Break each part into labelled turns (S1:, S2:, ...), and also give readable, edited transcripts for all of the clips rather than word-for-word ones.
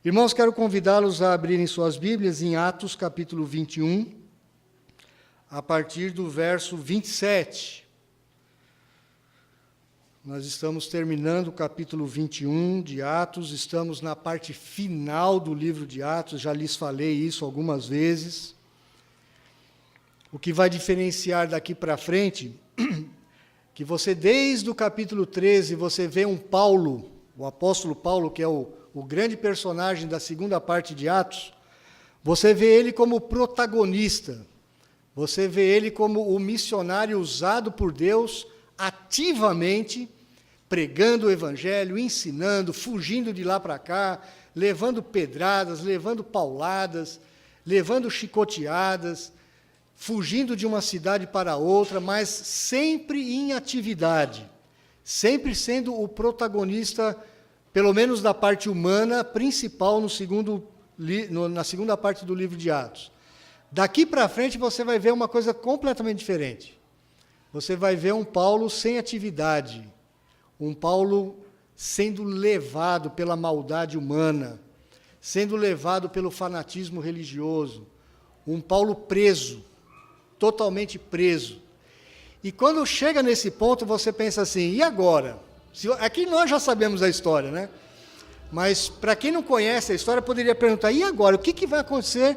S1: Irmãos, quero convidá-los a abrirem suas Bíblias em Atos, capítulo 21, a partir do verso 27. Nós estamos terminando o capítulo 21 de Atos, estamos na parte final do livro de Atos, já lhes falei isso algumas vezes. O que vai diferenciar daqui para frente, que você, desde o capítulo 13, você vê um Paulo, o apóstolo Paulo, que é o grande personagem da segunda parte de Atos, você vê ele como protagonista, você vê ele como o missionário usado por Deus ativamente, pregando o evangelho, ensinando, fugindo de lá para cá, levando pedradas, levando pauladas, levando chicoteadas, fugindo de uma cidade para outra, mas sempre em atividade, sempre sendo o protagonista, pelo menos da parte humana, principal na segunda parte do livro de Atos. Daqui para frente você vai ver uma coisa completamente diferente. Você vai ver um Paulo sem atividade, um Paulo sendo levado pela maldade humana, sendo levado pelo fanatismo religioso, um Paulo preso, totalmente preso. E quando chega nesse ponto, você pensa assim, e agora? Aqui nós já sabemos a história, né? Mas, para quem não conhece a história, poderia perguntar, e agora? O que vai acontecer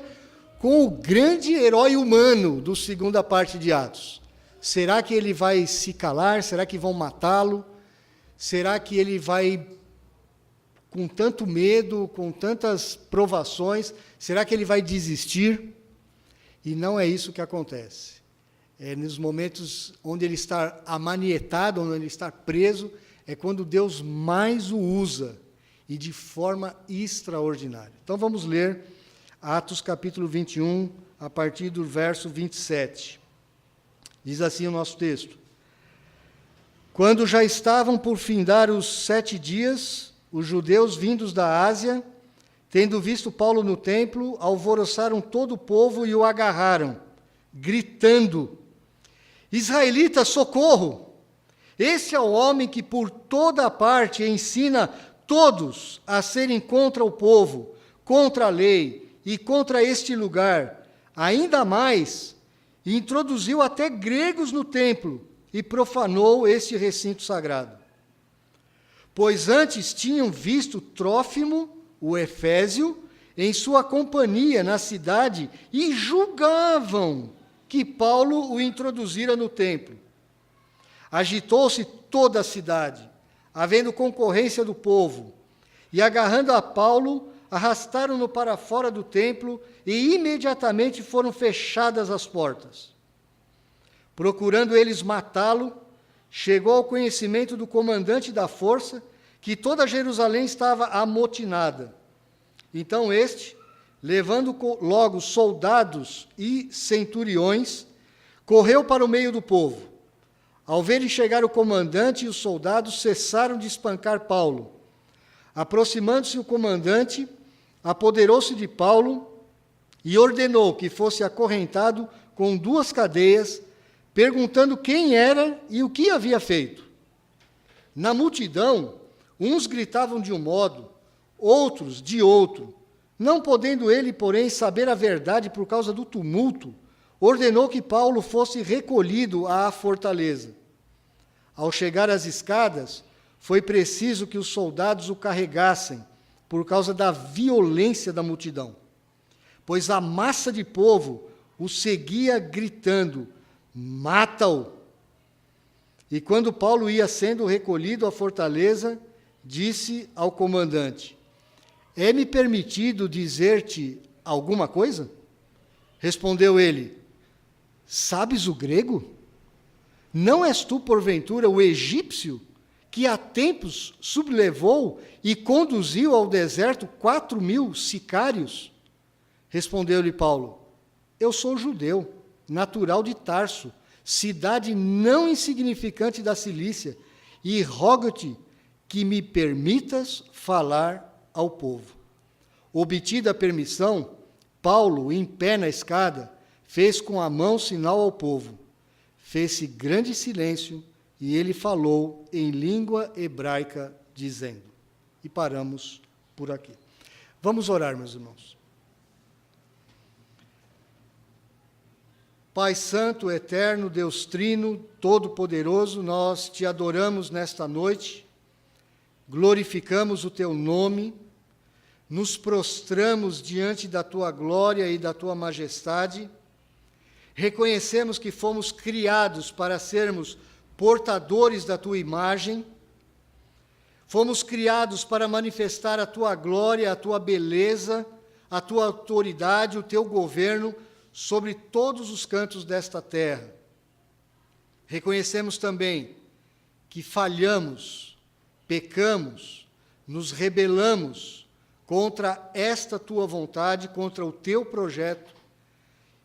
S1: com o grande herói humano do segunda parte de Atos? Será que ele vai se calar? Será que vão matá-lo? Será que ele vai, com tanto medo, com tantas provações, será que ele vai desistir? E não é isso que acontece. É nos momentos onde ele está amanietado, onde ele está preso, é quando Deus mais o usa, e de forma extraordinária. Então vamos ler Atos capítulo 21, a partir do verso 27. Diz assim o nosso texto. Quando já estavam por findar os 7 dias, os judeus vindos da Ásia, tendo visto Paulo no templo, alvoroçaram todo o povo e o agarraram, gritando, Israelitas, socorro! Esse é o homem que por toda parte ensina todos a serem contra o povo, contra a lei e contra este lugar. Ainda mais, introduziu até gregos no templo e profanou este recinto sagrado. Pois antes tinham visto Trófimo, o Efésio, em sua companhia na cidade e julgavam que Paulo o introduzira no templo. Agitou-se toda a cidade, havendo concorrência do povo, e agarrando a Paulo, arrastaram-no para fora do templo e imediatamente foram fechadas as portas. Procurando eles matá-lo, chegou ao conhecimento do comandante da força que toda Jerusalém estava amotinada. Então este, levando logo soldados e centuriões, correu para o meio do povo. Ao verem chegar o comandante e os soldados, cessaram de espancar Paulo. Aproximando-se o comandante, apoderou-se de Paulo e ordenou que fosse acorrentado com 2 cadeias, perguntando quem era e o que havia feito. Na multidão, uns gritavam de um modo, outros de outro. Não podendo ele, porém, saber a verdade por causa do tumulto, ordenou que Paulo fosse recolhido à fortaleza. Ao chegar às escadas, foi preciso que os soldados o carregassem, por causa da violência da multidão, pois a massa de povo o seguia gritando, mata-o! E quando Paulo ia sendo recolhido à fortaleza, disse ao comandante, é-me permitido dizer-te alguma coisa? Respondeu ele, sabes o grego? Não és tu, porventura, o egípcio, que há tempos sublevou e conduziu ao deserto 4.000 sicários? Respondeu-lhe Paulo, eu sou judeu, natural de Tarso, cidade não insignificante da Cilícia, e rogo-te que me permitas falar ao povo. Obtida a permissão, Paulo, em pé na escada, fez com a mão sinal ao povo. Fez-se grande silêncio e ele falou em língua hebraica, dizendo. E paramos por aqui. Vamos orar, meus irmãos. Pai Santo, Eterno, Deus Trino, Todo-Poderoso, nós te adoramos nesta noite, glorificamos o teu nome, nos prostramos diante da tua glória e da tua majestade, reconhecemos que fomos criados para sermos portadores da tua imagem, fomos criados para manifestar a tua glória, a tua beleza, a tua autoridade, o teu governo sobre todos os cantos desta terra. Reconhecemos também que falhamos, pecamos, nos rebelamos contra esta tua vontade, contra o teu projeto,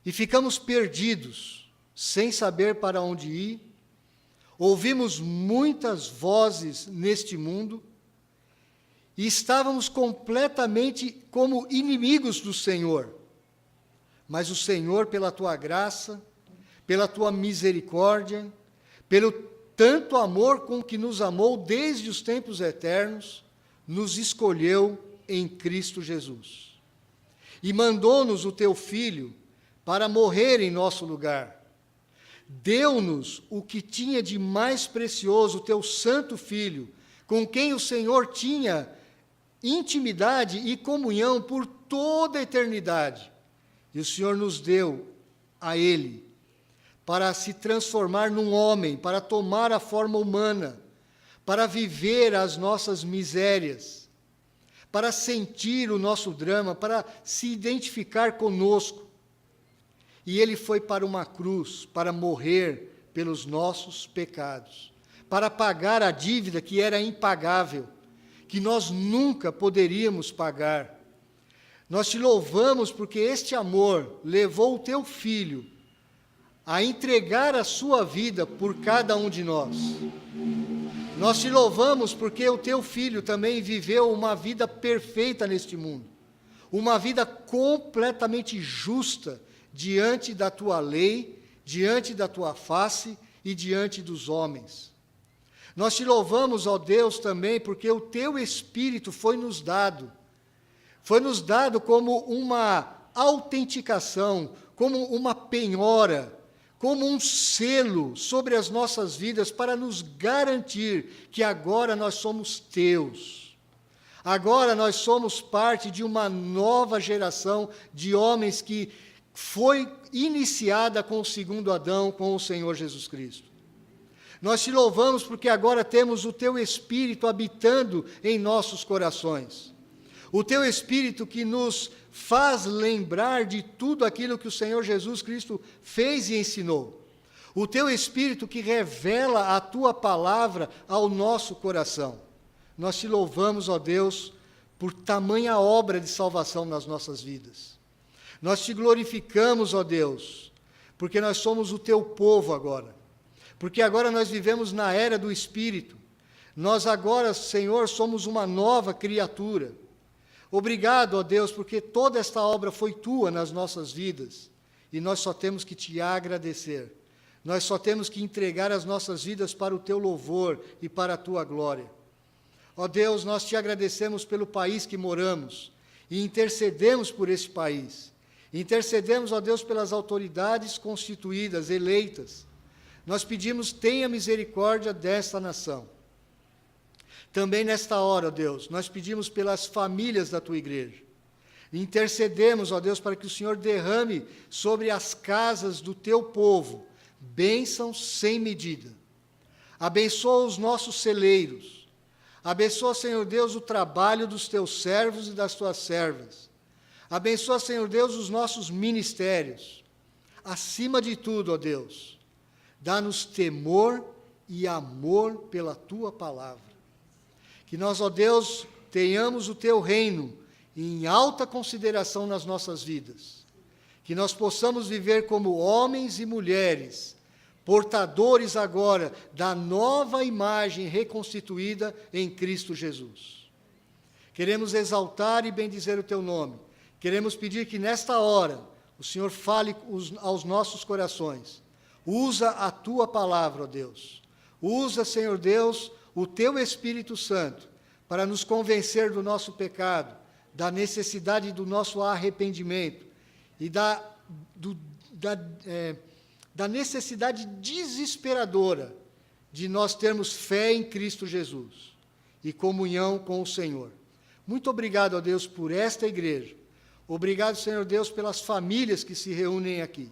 S1: e ficamos perdidos, sem saber para onde ir. Ouvimos muitas vozes neste mundo e estávamos completamente como inimigos do Senhor. Mas o Senhor, pela tua graça, pela tua misericórdia, pelo tanto amor com que nos amou desde os tempos eternos, nos escolheu em Cristo Jesus. E mandou-nos o teu Filho para morrer em nosso lugar. Deu-nos o que tinha de mais precioso, o teu Santo Filho, com quem o Senhor tinha intimidade e comunhão por toda a eternidade. E o Senhor nos deu a Ele para se transformar num homem, para tomar a forma humana, para viver as nossas misérias, para sentir o nosso drama, para se identificar conosco. E Ele foi para uma cruz, para morrer pelos nossos pecados, para pagar a dívida que era impagável, que nós nunca poderíamos pagar. Nós te louvamos porque este amor levou o teu Filho a entregar a sua vida por cada um de nós. Nós te louvamos porque o teu Filho também viveu uma vida perfeita neste mundo, uma vida completamente justa diante da tua lei, diante da tua face e diante dos homens. Nós te louvamos, ó Deus, também porque o teu Espírito foi nos dado como uma autenticação, como uma penhora, como um selo sobre as nossas vidas para nos garantir que agora nós somos teus. Agora nós somos parte de uma nova geração de homens que foi iniciada com o segundo Adão, com o Senhor Jesus Cristo. Nós te louvamos porque agora temos o teu Espírito habitando em nossos corações. O teu Espírito que nos faz lembrar de tudo aquilo que o Senhor Jesus Cristo fez e ensinou. O teu Espírito que revela a tua palavra ao nosso coração. Nós te louvamos, ó Deus, por tamanha obra de salvação nas nossas vidas. Nós te glorificamos, ó Deus, porque nós somos o teu povo agora. Porque agora nós vivemos na era do Espírito. Nós agora, Senhor, somos uma nova criatura. Obrigado, ó Deus, porque toda esta obra foi tua nas nossas vidas, e nós só temos que te agradecer. Nós só temos que entregar as nossas vidas para o teu louvor e para a tua glória. Ó Deus, nós te agradecemos pelo país que moramos, e intercedemos por esse país. Intercedemos, ó Deus, pelas autoridades constituídas, eleitas. Nós pedimos, tenha misericórdia desta nação. Também nesta hora, ó Deus, nós pedimos pelas famílias da tua igreja. Intercedemos, ó Deus, para que o Senhor derrame sobre as casas do teu povo bênçãos sem medida. Abençoa os nossos celeiros. Abençoa, Senhor Deus, o trabalho dos teus servos e das tuas servas. Abençoa, Senhor Deus, os nossos ministérios. Acima de tudo, ó Deus, dá-nos temor e amor pela tua palavra. Que nós, ó Deus, tenhamos o teu reino em alta consideração nas nossas vidas. Que nós possamos viver como homens e mulheres, portadores agora da nova imagem reconstituída em Cristo Jesus. Queremos exaltar e bendizer o teu nome. Queremos pedir que nesta hora o Senhor fale aos nossos corações. Usa a tua palavra, ó Deus. Usa, Senhor Deus, o teu Espírito Santo para nos convencer do nosso pecado, da necessidade do nosso arrependimento e da necessidade desesperadora de nós termos fé em Cristo Jesus e comunhão com o Senhor. Muito obrigado, ó Deus, por esta igreja. Obrigado, Senhor Deus, pelas famílias que se reúnem aqui.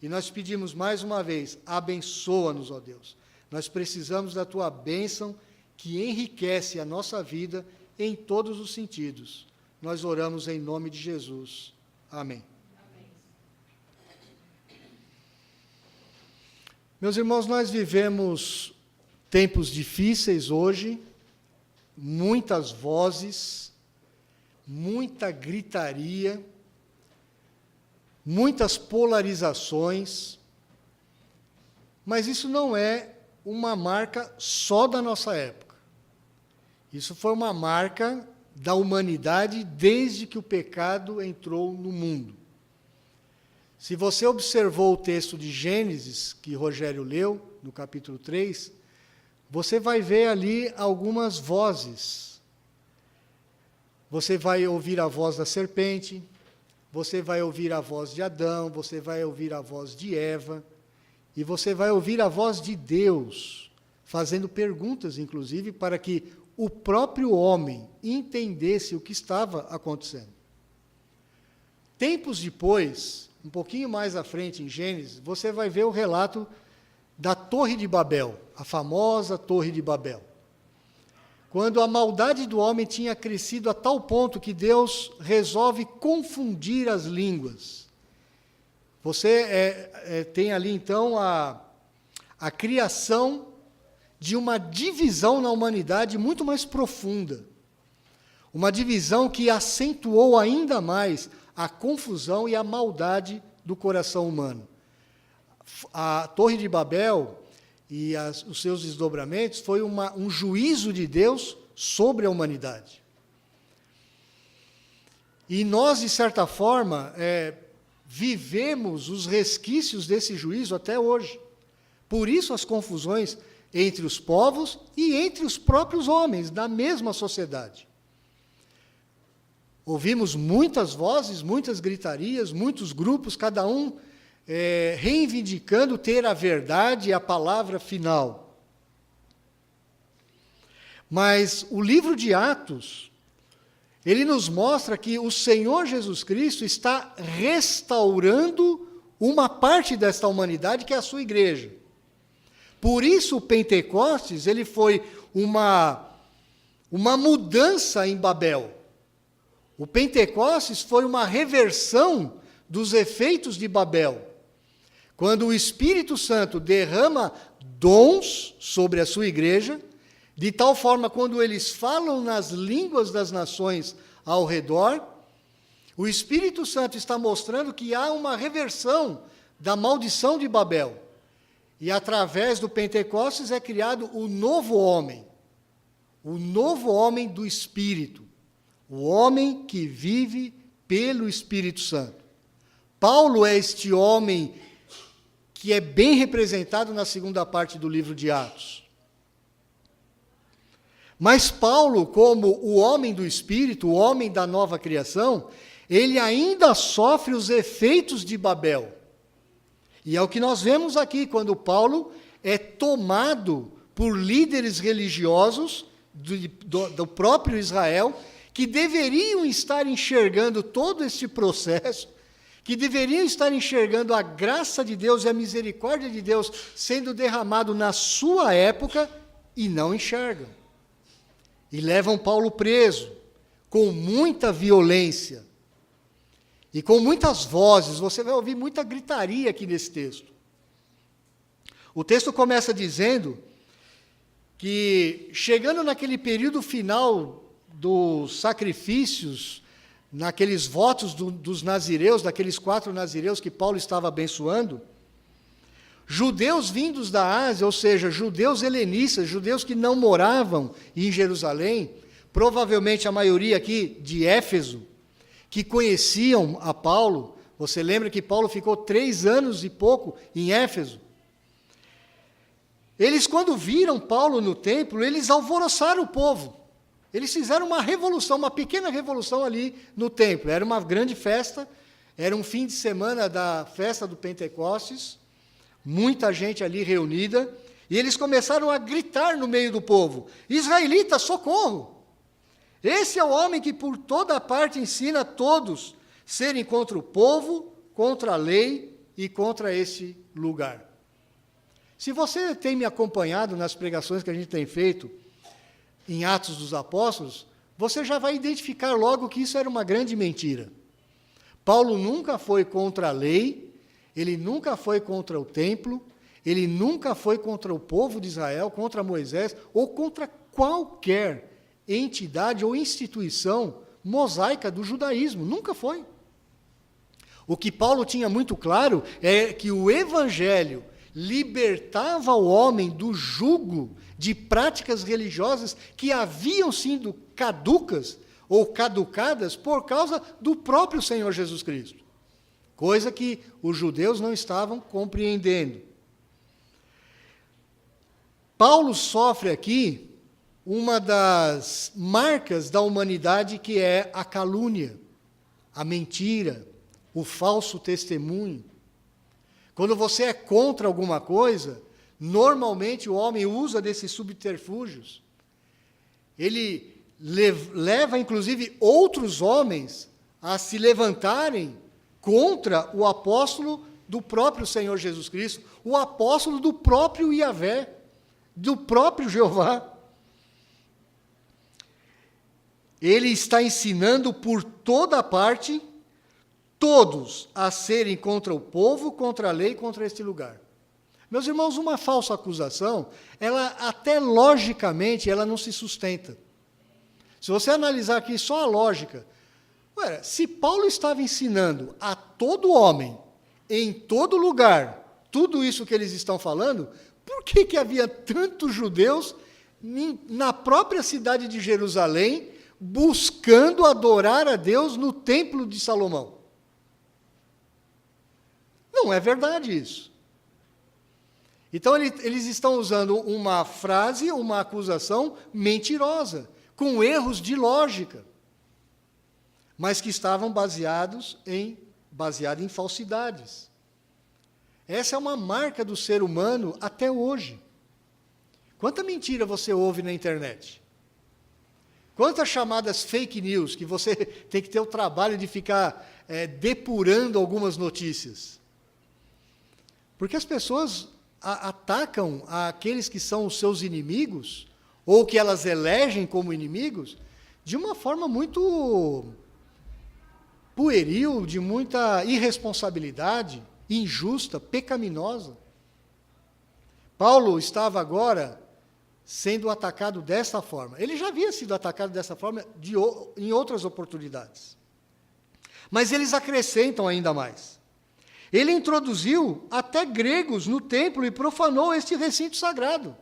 S1: E nós pedimos mais uma vez, abençoa-nos, ó Deus. Nós precisamos da Tua bênção que enriquece a nossa vida em todos os sentidos. Nós oramos em nome de Jesus. Amém. Meus irmãos, nós vivemos tempos difíceis hoje, muitas vozes, muita gritaria, muitas polarizações, mas isso não é uma marca só da nossa época. Isso foi uma marca da humanidade desde que o pecado entrou no mundo. Se você observou o texto de Gênesis, que Rogério leu, no capítulo 3, você vai ver ali algumas vozes. Você vai ouvir a voz da serpente, você vai ouvir a voz de Adão, você vai ouvir a voz de Eva, e você vai ouvir a voz de Deus, fazendo perguntas, inclusive, para que o próprio homem entendesse o que estava acontecendo. Tempos depois, um pouquinho mais à frente, em Gênesis, você vai ver o relato da Torre de Babel, a famosa Torre de Babel. Quando a maldade do homem tinha crescido a tal ponto que Deus resolve confundir as línguas. Você tem ali, então, a criação de uma divisão na humanidade muito mais profunda. Uma divisão que acentuou ainda mais a confusão e a maldade do coração humano. A Torre de Babel e os seus desdobramentos foi um juízo de Deus sobre a humanidade. E nós, de certa forma, vivemos os resquícios desse juízo até hoje. Por isso as confusões entre os povos e entre os próprios homens, da mesma sociedade. Ouvimos muitas vozes, muitas gritarias, muitos grupos, cada um reivindicando ter a verdade e a palavra final. Mas o livro de Atos, ele nos mostra que o Senhor Jesus Cristo está restaurando uma parte desta humanidade, que é a sua igreja. Por isso o Pentecostes, ele foi uma mudança em Babel. O Pentecostes foi uma reversão dos efeitos de Babel. Quando o Espírito Santo derrama dons sobre a sua igreja, de tal forma, quando eles falam nas línguas das nações ao redor, o Espírito Santo está mostrando que há uma reversão da maldição de Babel. E através do Pentecostes é criado o novo homem do Espírito, o homem que vive pelo Espírito Santo. Paulo é este homem que é bem representado na segunda parte do livro de Atos. Mas Paulo, como o homem do Espírito, o homem da nova criação, ele ainda sofre os efeitos de Babel. E é o que nós vemos aqui, quando Paulo é tomado por líderes religiosos do próprio Israel, que deveriam estar enxergando todo este processo, que deveriam estar enxergando a graça de Deus e a misericórdia de Deus sendo derramado na sua época, e não enxergam. E levam Paulo preso, com muita violência, e com muitas vozes. Você vai ouvir muita gritaria aqui nesse texto. O texto começa dizendo que, chegando naquele período final dos sacrifícios, naqueles votos dos nazireus, daqueles 4 nazireus que Paulo estava abençoando, judeus vindos da Ásia, ou seja, judeus helenistas, judeus que não moravam em Jerusalém, provavelmente a maioria aqui de Éfeso, que conheciam a Paulo. Você lembra que Paulo ficou 3 anos e pouco em Éfeso? Eles, quando viram Paulo no templo, eles alvoroçaram o povo. Eles fizeram uma revolução, uma pequena revolução ali no templo. Era uma grande festa, era um fim de semana da festa do Pentecostes, muita gente ali reunida, e eles começaram a gritar no meio do povo: israelita, socorro! Esse é o homem que por toda parte ensina a todos serem contra o povo, contra a lei e contra esse lugar. Se você tem me acompanhado nas pregações que a gente tem feito em Atos dos Apóstolos, você já vai identificar logo que isso era uma grande mentira. Paulo nunca foi contra a lei, ele nunca foi contra o templo, ele nunca foi contra o povo de Israel, contra Moisés, ou contra qualquer entidade ou instituição mosaica do judaísmo. Nunca foi. O que Paulo tinha muito claro é que o evangelho libertava o homem do jugo de práticas religiosas que haviam sido caducas ou caducadas por causa do próprio Senhor Jesus Cristo. Coisa que os judeus não estavam compreendendo. Paulo sofre aqui uma das marcas da humanidade, que é a calúnia, a mentira, o falso testemunho. Quando você é contra alguma coisa, normalmente o homem usa desses subterfúgios. Ele leva, inclusive, outros homens a se levantarem contra o apóstolo do próprio Senhor Jesus Cristo, o apóstolo do próprio Yahvé, do próprio Jeová. Ele está ensinando por toda parte todos a serem contra o povo, contra a lei, contra este lugar. Meus irmãos, uma falsa acusação, ela até logicamente, ela não se sustenta. Se você analisar aqui só a lógica, se Paulo estava ensinando a todo homem, em todo lugar, tudo isso que eles estão falando, por que havia tantos judeus na própria cidade de Jerusalém, buscando adorar a Deus no templo de Salomão? Não é verdade isso. Então, eles estão usando uma frase, uma acusação mentirosa, com erros de lógica, mas que estavam baseados em falsidades. Essa é uma marca do ser humano até hoje. Quanta mentira você ouve na internet? Quantas chamadas fake news, que você tem que ter o trabalho de ficar depurando algumas notícias? Porque as pessoas atacam aqueles que são os seus inimigos, ou que elas elegem como inimigos, de uma forma muito pueril, de muita irresponsabilidade, injusta, pecaminosa. Paulo estava agora sendo atacado dessa forma. Ele já havia sido atacado dessa forma em outras oportunidades. Mas eles acrescentam ainda mais. Ele introduziu até gregos no templo e profanou este recinto sagrado.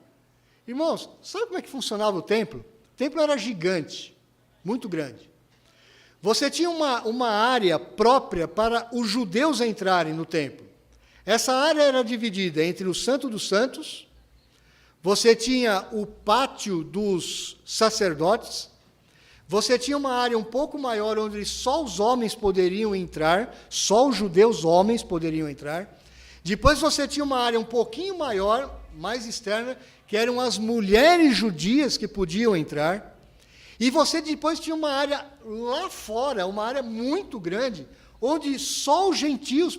S1: Irmãos, sabe como é que funcionava o templo? O templo era gigante, muito grande. Você tinha uma área própria para os judeus entrarem no templo. Essa área era dividida entre o Santo dos Santos, você tinha o pátio dos sacerdotes, você tinha uma área um pouco maior, onde só os homens poderiam entrar, só os judeus homens poderiam entrar. Depois você tinha uma área um pouquinho maior, mais externa, que eram as mulheres judias que podiam entrar. E você depois tinha uma área lá fora, uma área muito grande, onde só os gentios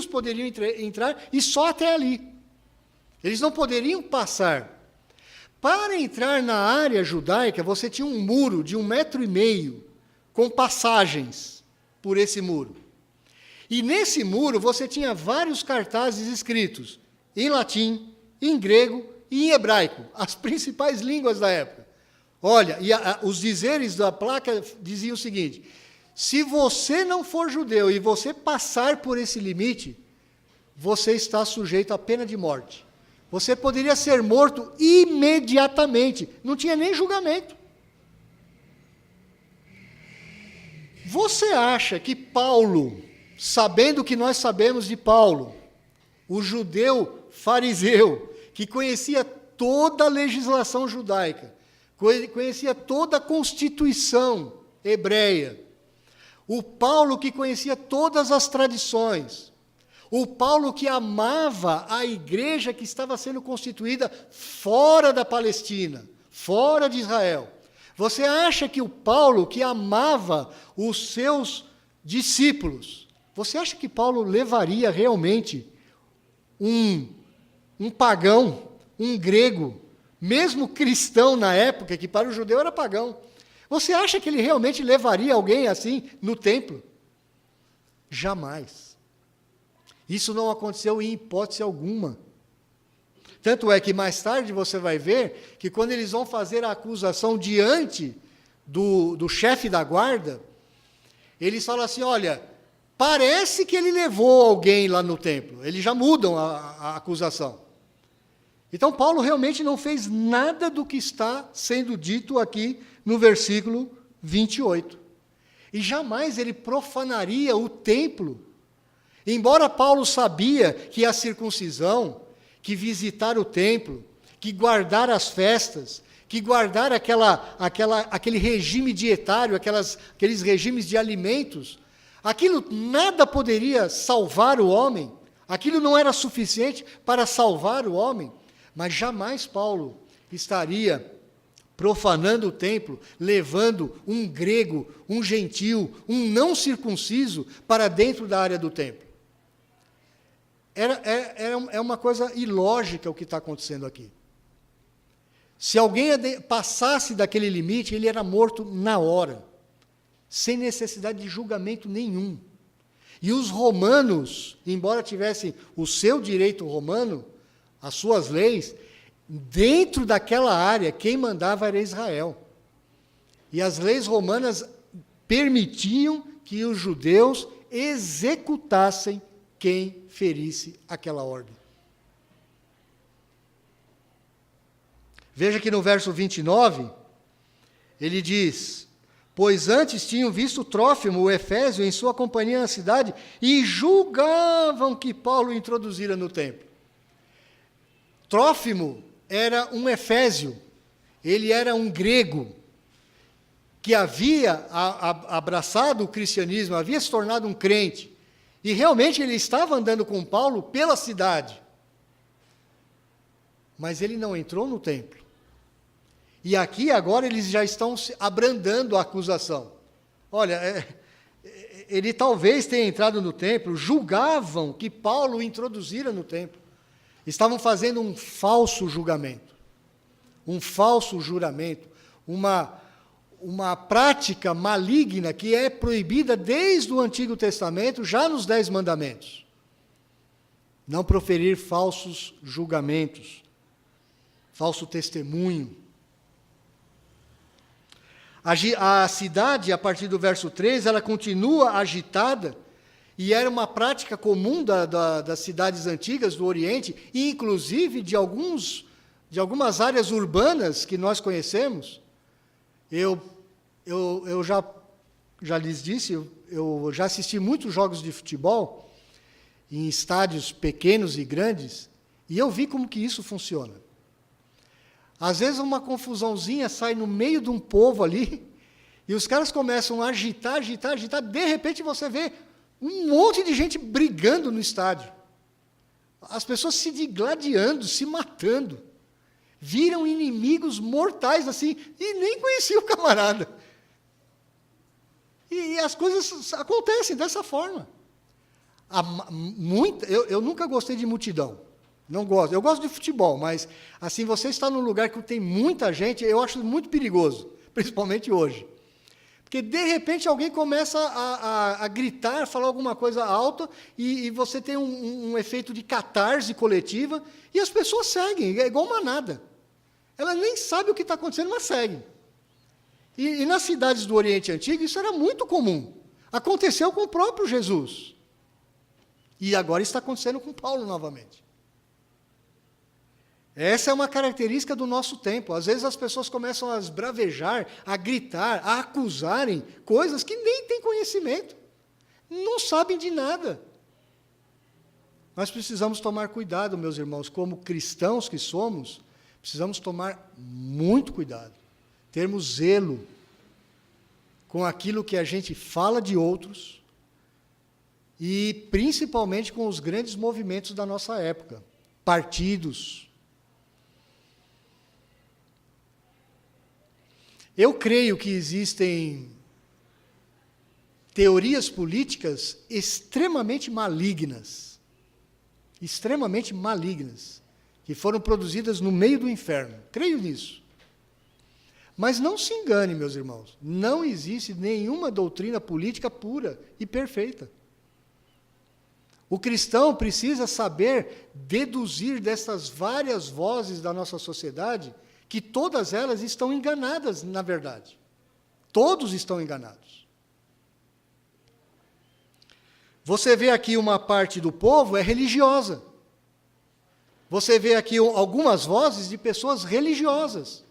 S1: poderiam entrar, e só até ali. Eles não poderiam passar. Para entrar na área judaica, você tinha um muro de 1,5 metro, com passagens por esse muro. E nesse muro você tinha vários cartazes escritos em latim, em grego e em hebraico, as principais línguas da época. Olha, os dizeres da placa diziam o seguinte: se você não for judeu e você passar por esse limite, você está sujeito à pena de morte. Você poderia ser morto imediatamente, não tinha nem julgamento. Você acha que Paulo, sabendo o que nós sabemos de Paulo, o judeu fariseu, que conhecia toda a legislação judaica, conhecia toda a constituição hebreia. O Paulo que conhecia todas as tradições. O Paulo que amava a igreja que estava sendo constituída fora da Palestina, fora de Israel. Você acha que o Paulo que amava os seus discípulos, você acha que Paulo levaria realmente um pagão, um grego, mesmo cristão na época, que para o judeu era pagão, você acha que ele realmente levaria alguém assim no templo? Jamais. Isso não aconteceu em hipótese alguma. Tanto é que mais tarde você vai ver que quando eles vão fazer a acusação diante do chefe da guarda, eles falam assim, olha, parece que ele levou alguém lá no templo. Eles já mudam a acusação. Então Paulo realmente não fez nada do que está sendo dito aqui no versículo 28. E jamais ele profanaria o templo. Embora Paulo sabia que a circuncisão, que visitar o templo, que guardar as festas, que guardar aquele regime dietário, aqueles regimes de alimentos, aquilo nada poderia salvar o homem, aquilo não era suficiente para salvar o homem, mas jamais Paulo estaria profanando o templo, levando um grego, um gentil, um não circunciso para dentro da área do templo. É uma coisa ilógica o que está acontecendo aqui. Se alguém passasse daquele limite, ele era morto na hora, sem necessidade de julgamento nenhum. E os romanos, embora tivessem o seu direito romano, as suas leis, dentro daquela área, quem mandava era Israel. E as leis romanas permitiam que os judeus executassem quem ferisse aquela ordem. Veja que no verso 29, ele diz, pois antes tinham visto Trófimo, o Efésio, em sua companhia na cidade, e julgavam que Paulo introduzira no templo. Trófimo era um Efésio, ele era um grego, que havia abraçado o cristianismo, havia se tornado um crente, e realmente ele estava andando com Paulo pela cidade. Mas ele não entrou no templo. E aqui agora eles já estão abrandando a acusação. Olha, ele talvez tenha entrado no templo, julgavam que Paulo o introduzira no templo. Estavam fazendo um falso julgamento, um falso juramento, uma prática maligna que é proibida desde o Antigo Testamento, já nos 10 Mandamentos. Não proferir falsos julgamentos, falso testemunho. A cidade, a partir do verso 3, ela continua agitada, e era uma prática comum das cidades antigas do Oriente, e inclusive de algumas áreas urbanas que nós conhecemos. Eu já lhes disse, eu já assisti muitos jogos de futebol, em estádios pequenos e grandes, e eu vi como que isso funciona. Às vezes uma confusãozinha sai no meio de um povo ali, e os caras começam a agitar, de repente você vê um monte de gente brigando no estádio. As pessoas se digladiando, se matando. Viram inimigos mortais assim, e nem conheciam o camarada. E as coisas acontecem dessa forma. Eu nunca gostei de multidão. Não gosto. Eu gosto de futebol, mas assim, você está num lugar que tem muita gente, eu acho muito perigoso, principalmente hoje. Porque, de repente, alguém começa a gritar, falar alguma coisa alta, e você tem um efeito de catarse coletiva, e as pessoas seguem, é igual manada. Elas nem sabem o que está acontecendo, mas seguem. E nas cidades do Oriente Antigo, isso era muito comum. Aconteceu com o próprio Jesus. E agora está acontecendo com Paulo novamente. Essa é uma característica do nosso tempo. Às vezes as pessoas começam a esbravejar, a gritar, a acusarem coisas que nem têm conhecimento. Não sabem de nada. Nós precisamos tomar cuidado, meus irmãos, como cristãos que somos, precisamos tomar muito cuidado. termos zelo com aquilo que a gente fala de outros e principalmente com os grandes movimentos da nossa época, partidos. Eu creio que existem teorias políticas extremamente malignas, que foram produzidas no meio do inferno. Creio nisso. Mas não se engane, meus irmãos, não existe nenhuma doutrina política pura e perfeita. O cristão precisa saber deduzir dessas várias vozes da nossa sociedade que todas elas estão enganadas, na verdade. Todos estão enganados. Você vê aqui uma parte do povo é religiosa. Você vê aqui algumas vozes de pessoas religiosas,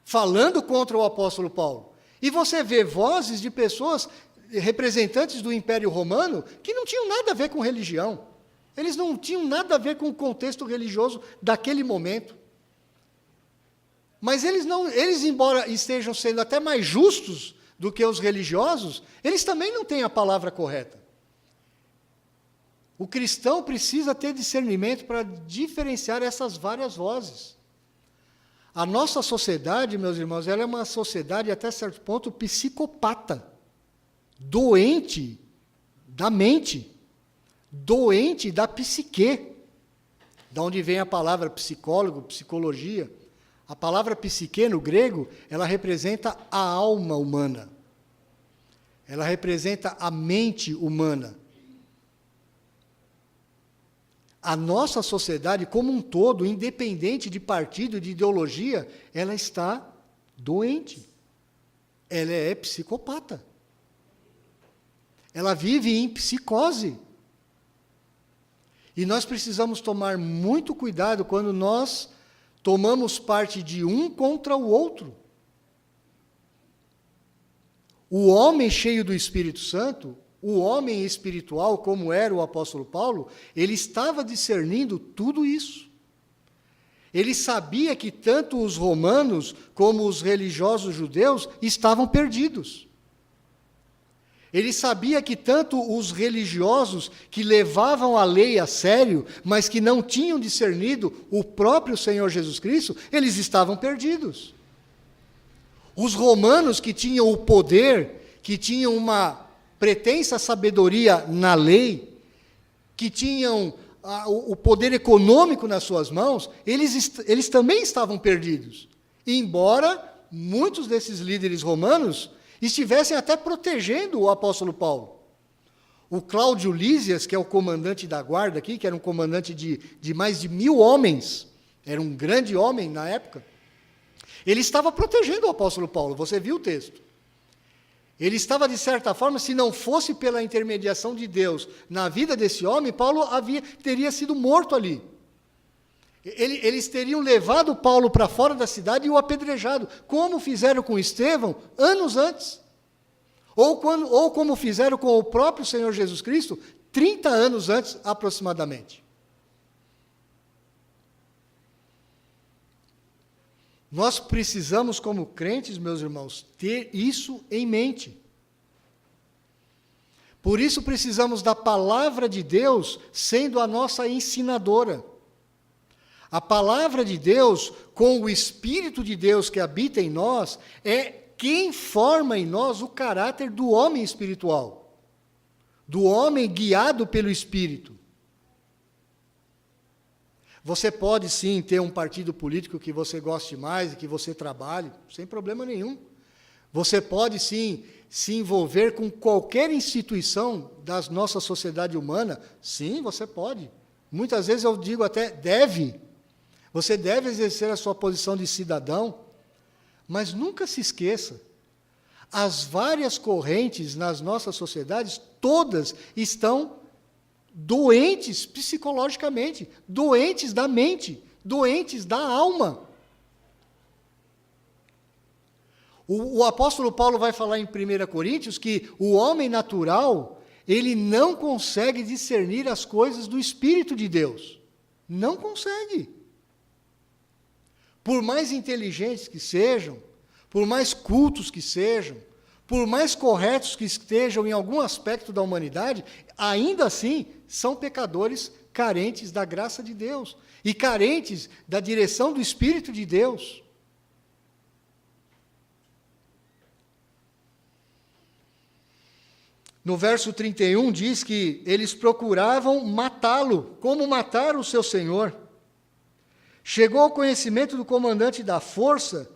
S1: falando contra o apóstolo Paulo. E você vê vozes de pessoas, representantes do Império Romano, que não tinham nada a ver com religião. Eles não tinham nada a ver com o contexto religioso daquele momento. Mas eles, embora estejam sendo até mais justos do que os religiosos, eles também não têm a palavra correta. O cristão precisa ter discernimento para diferenciar essas várias vozes. A nossa sociedade, meus irmãos, ela é uma sociedade, até certo ponto, psicopata, doente da mente, doente da psique, da onde vem a palavra psicólogo, psicologia. A palavra psique, no grego, ela representa a alma humana. Ela representa a mente humana. A nossa sociedade, como um todo, independente de partido, de ideologia, ela está doente. Ela é psicopata. Ela vive em psicose. E nós precisamos tomar muito cuidado quando nós tomamos parte de um contra o outro. O homem cheio do Espírito Santo, o homem espiritual, como era o apóstolo Paulo, ele estava discernindo tudo isso. Ele sabia que tanto os romanos como os religiosos judeus estavam perdidos. Ele sabia que tanto os religiosos que levavam a lei a sério, mas que não tinham discernido o próprio Senhor Jesus Cristo, eles estavam perdidos. Os romanos que tinham o poder, que tinham uma pretensa sabedoria na lei, que tinham o poder econômico nas suas mãos, eles também estavam perdidos. Embora muitos desses líderes romanos estivessem até protegendo o apóstolo Paulo. O Cláudio Lísias, que é o comandante da guarda aqui, que era um comandante de mais de 1000 homens, era um grande homem na época, ele estava protegendo o apóstolo Paulo, você viu o texto. Ele estava, de certa forma, se não fosse pela intermediação de Deus na vida desse homem, Paulo teria sido morto ali. Eles teriam levado Paulo para fora da cidade e o apedrejado, como fizeram com Estevão anos antes. Ou como fizeram com o próprio Senhor Jesus Cristo 30 anos antes, aproximadamente. Nós precisamos, como crentes, meus irmãos, ter isso em mente. Por isso precisamos da palavra de Deus sendo a nossa ensinadora. A palavra de Deus, com o Espírito de Deus que habita em nós, é quem forma em nós o caráter do homem espiritual, do homem guiado pelo Espírito. Você pode, sim, ter um partido político que você goste mais e que você trabalhe, sem problema nenhum. Você pode, sim, se envolver com qualquer instituição da nossa sociedade humana. Sim, você pode. Muitas vezes eu digo até deve. Você deve exercer a sua posição de cidadão, mas nunca se esqueça, as várias correntes nas nossas sociedades, todas estão doentes psicologicamente, doentes da mente, doentes da alma. O apóstolo Paulo vai falar em 1 Coríntios que o homem natural, ele não consegue discernir as coisas do Espírito de Deus. Não consegue. Por mais inteligentes que sejam, por mais cultos que sejam, por mais corretos que estejam em algum aspecto da humanidade, ainda assim são pecadores carentes da graça de Deus e carentes da direção do Espírito de Deus. No verso 31 diz que eles procuravam matá-lo, como mataram o seu senhor. Chegou ao conhecimento do comandante da força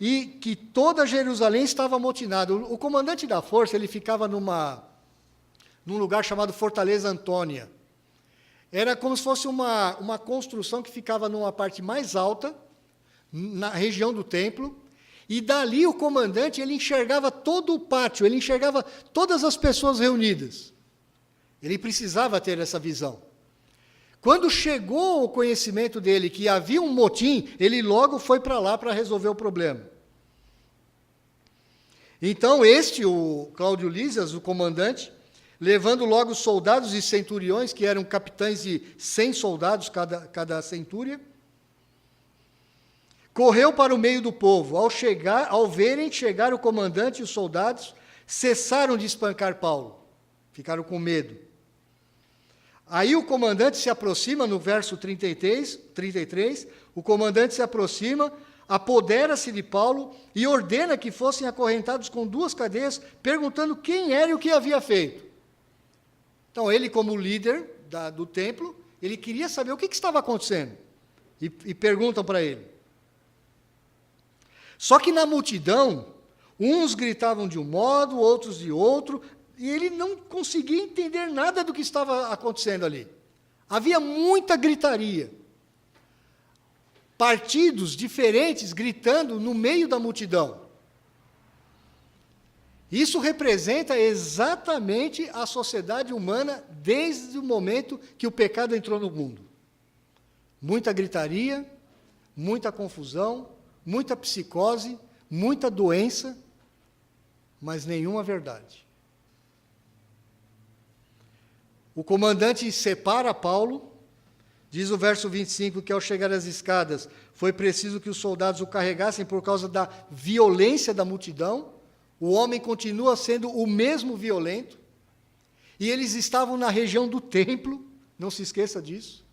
S1: e que toda Jerusalém estava amotinada. O comandante da força, ele ficava num lugar chamado Fortaleza Antônia. Era como se fosse uma construção que ficava numa parte mais alta, na região do templo, e dali o comandante, ele enxergava todo o pátio, ele enxergava todas as pessoas reunidas. Ele precisava ter essa visão. Quando chegou o conhecimento dele que havia um motim, ele logo foi para lá para resolver o problema. Então o Cláudio Lísias, o comandante, levando logo os soldados e centuriões, que eram capitães de 100 soldados cada centúria, correu para o meio do povo. Ao verem chegar o comandante e os soldados, cessaram de espancar Paulo. Ficaram com medo. Aí o comandante se aproxima, no verso 33, o comandante se aproxima, apodera-se de Paulo e ordena que fossem acorrentados com 2 cadeias, perguntando quem era e o que havia feito. Então, ele, como líder do templo, ele queria saber o que estava acontecendo. E perguntam para ele. Só que na multidão, uns gritavam de um modo, outros de outro, e ele não conseguia entender nada do que estava acontecendo ali. Havia muita gritaria. Partidos diferentes gritando no meio da multidão. Isso representa exatamente a sociedade humana desde o momento que o pecado entrou no mundo. Muita gritaria, muita confusão, muita psicose, muita doença, mas nenhuma verdade. O comandante separa Paulo, diz o verso 25 que ao chegar às escadas foi preciso que os soldados o carregassem por causa da violência da multidão. O homem continua sendo o mesmo violento, e eles estavam na região do templo, não se esqueça disso.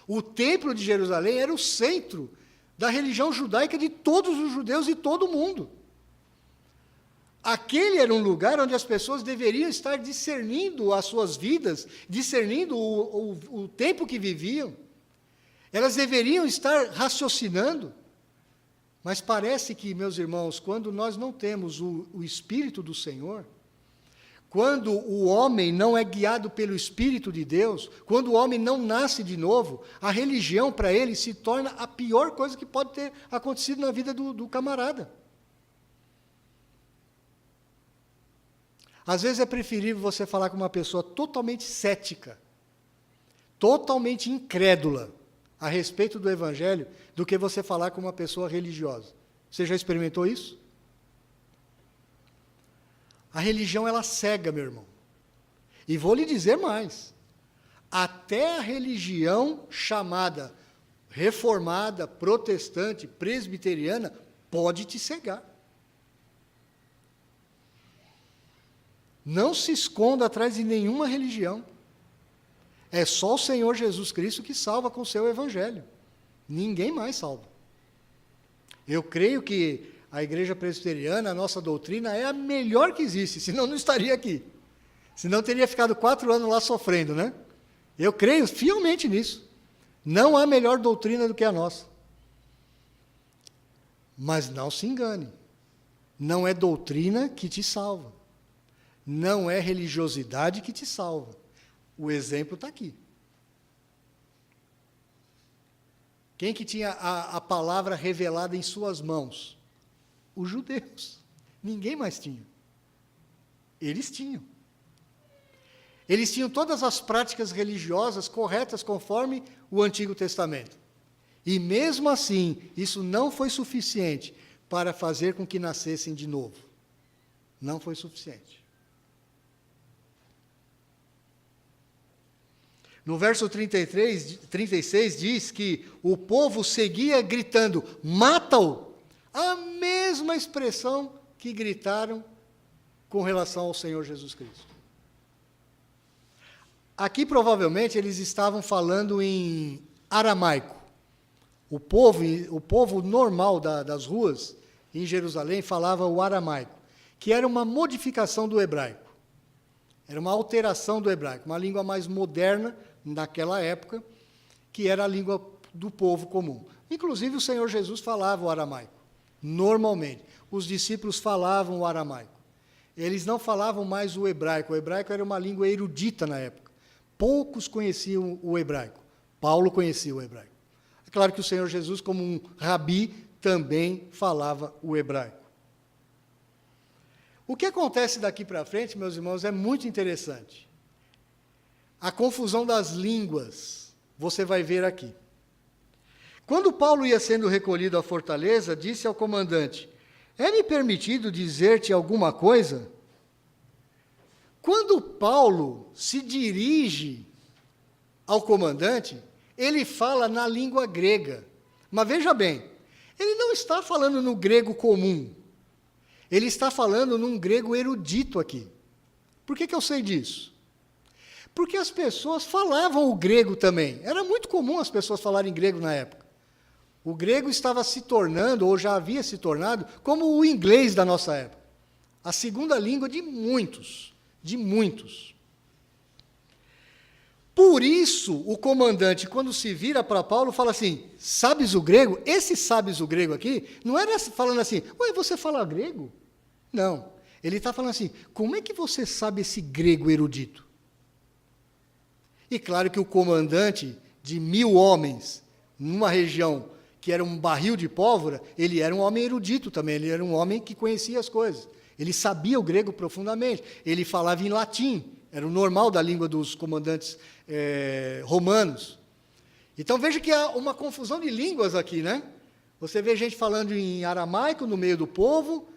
S1: O templo de Jerusalém era o centro da religião judaica de todos os judeus e todo o mundo. Aquele era um lugar onde as pessoas deveriam estar discernindo as suas vidas, discernindo o tempo que viviam. Elas deveriam estar raciocinando. Mas parece que, meus irmãos, quando nós não temos o Espírito do Senhor, quando o homem não é guiado pelo Espírito de Deus, quando o homem não nasce de novo, a religião para ele se torna a pior coisa que pode ter acontecido na vida do camarada. Às vezes é preferível você falar com uma pessoa totalmente cética, totalmente incrédula a respeito do Evangelho, do que você falar com uma pessoa religiosa. Você já experimentou isso? A religião, ela cega, meu irmão. E vou lhe dizer mais. Até a religião chamada reformada, protestante, presbiteriana, pode te cegar. Não se esconda atrás de nenhuma religião. É só o Senhor Jesus Cristo que salva com o seu Evangelho. Ninguém mais salva. Eu creio que a Igreja Presbiteriana, a nossa doutrina, é a melhor que existe, senão não estaria aqui. Senão teria ficado 4 anos lá sofrendo, né? Eu creio fielmente nisso. Não há melhor doutrina do que a nossa. Mas não se engane. Não é doutrina que te salva. Não é religiosidade que te salva. O exemplo está aqui. Quem que tinha a palavra revelada em suas mãos? Os judeus. Ninguém mais tinha. Eles tinham. Eles tinham todas as práticas religiosas corretas conforme o Antigo Testamento. E mesmo assim, isso não foi suficiente para fazer com que nascessem de novo. Não foi suficiente. No verso 36 diz que o povo seguia gritando, mata-o, A mesma expressão que gritaram com relação ao Senhor Jesus Cristo. Aqui, provavelmente, eles estavam falando em aramaico. O povo normal das ruas em Jerusalém falava o aramaico, que era uma modificação do hebraico. Era uma alteração do hebraico, uma língua mais moderna naquela época, que era a língua do povo comum. Inclusive, o Senhor Jesus falava o aramaico, normalmente. Os discípulos falavam o aramaico. Eles não falavam mais o hebraico. O hebraico era uma língua erudita na época. Poucos conheciam o hebraico. Paulo conhecia o hebraico. É claro que o Senhor Jesus, como um rabi, também falava o hebraico. O que acontece daqui para frente, meus irmãos, é muito interessante. A confusão das línguas, você vai ver aqui. Quando Paulo ia sendo recolhido à fortaleza, disse ao comandante: é-me permitido dizer-te alguma coisa? Quando Paulo se dirige ao comandante, ele fala na língua grega. Mas veja bem, ele não está falando no grego comum. Ele está falando num grego erudito aqui. Por que eu sei disso? Porque as pessoas falavam o grego também. Era muito comum as pessoas falarem grego na época. O grego estava se tornando, ou já havia se tornado, como o inglês da nossa época. A segunda língua de muitos. De muitos. Por isso, o comandante, quando se vira para Paulo, fala assim: sabes o grego? Esse sabes o grego aqui, não era falando assim, ué, você fala grego? Não. Ele está falando assim, como é que você sabe esse grego erudito? E claro que o comandante de 1000 homens, numa região que era um barril de pólvora, ele era um homem erudito também, ele era um homem que conhecia as coisas. Ele sabia o grego profundamente, ele falava em latim, era o normal da língua dos comandantes romanos. Então veja que há uma confusão de línguas aqui, né? Você vê gente falando em aramaico no meio do povo,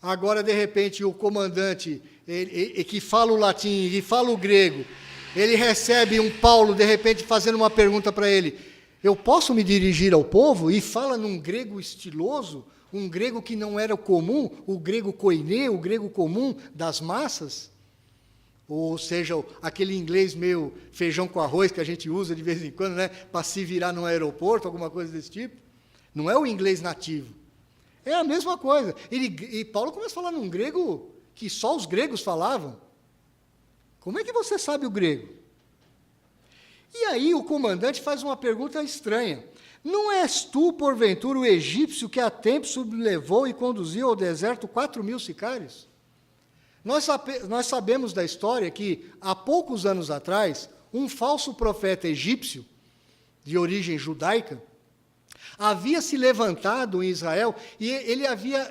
S1: agora de repente o comandante que fala o latim e fala o grego, ele recebe um Paulo de repente fazendo uma pergunta para ele: eu posso me dirigir ao povo? E fala num grego estiloso, um grego que não era o comum, o grego koiné, o grego comum das massas, ou seja, aquele inglês meio feijão com arroz que a gente usa de vez em quando, né, para se virar no aeroporto, alguma coisa desse tipo. Não é o inglês nativo. É a mesma coisa. E Paulo começa a falar num grego que só os gregos falavam. Como é que você sabe o grego? E aí o comandante faz uma pergunta estranha. Não és tu, porventura, o egípcio que há tempo sublevou e conduziu ao deserto 4.000 sicários? Nós sabemos da história que, há poucos anos atrás, um falso profeta egípcio, de origem judaica, havia se levantado em Israel e ele havia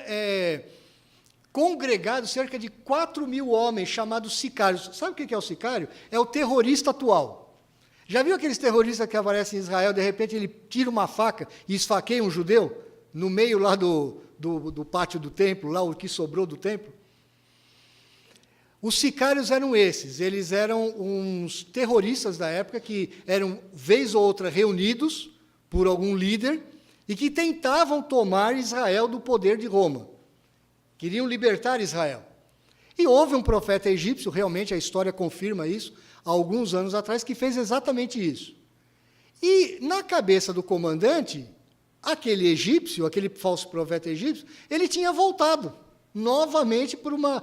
S1: congregado cerca de 4.000 homens chamados sicários. Sabe o que é o sicário? É o terrorista atual. Já viu aqueles terroristas que aparecem em Israel, de repente ele tira uma faca e esfaqueia um judeu no meio lá do pátio do templo, lá o que sobrou do templo? Os sicários eram esses, eles eram uns terroristas da época que eram, vez ou outra, reunidos por algum líder e que tentavam tomar Israel do poder de Roma. Queriam libertar Israel. E houve um profeta egípcio, realmente a história confirma isso, há alguns anos atrás, que fez exatamente isso. E, na cabeça do comandante, aquele egípcio, aquele falso profeta egípcio, ele tinha voltado novamente por uma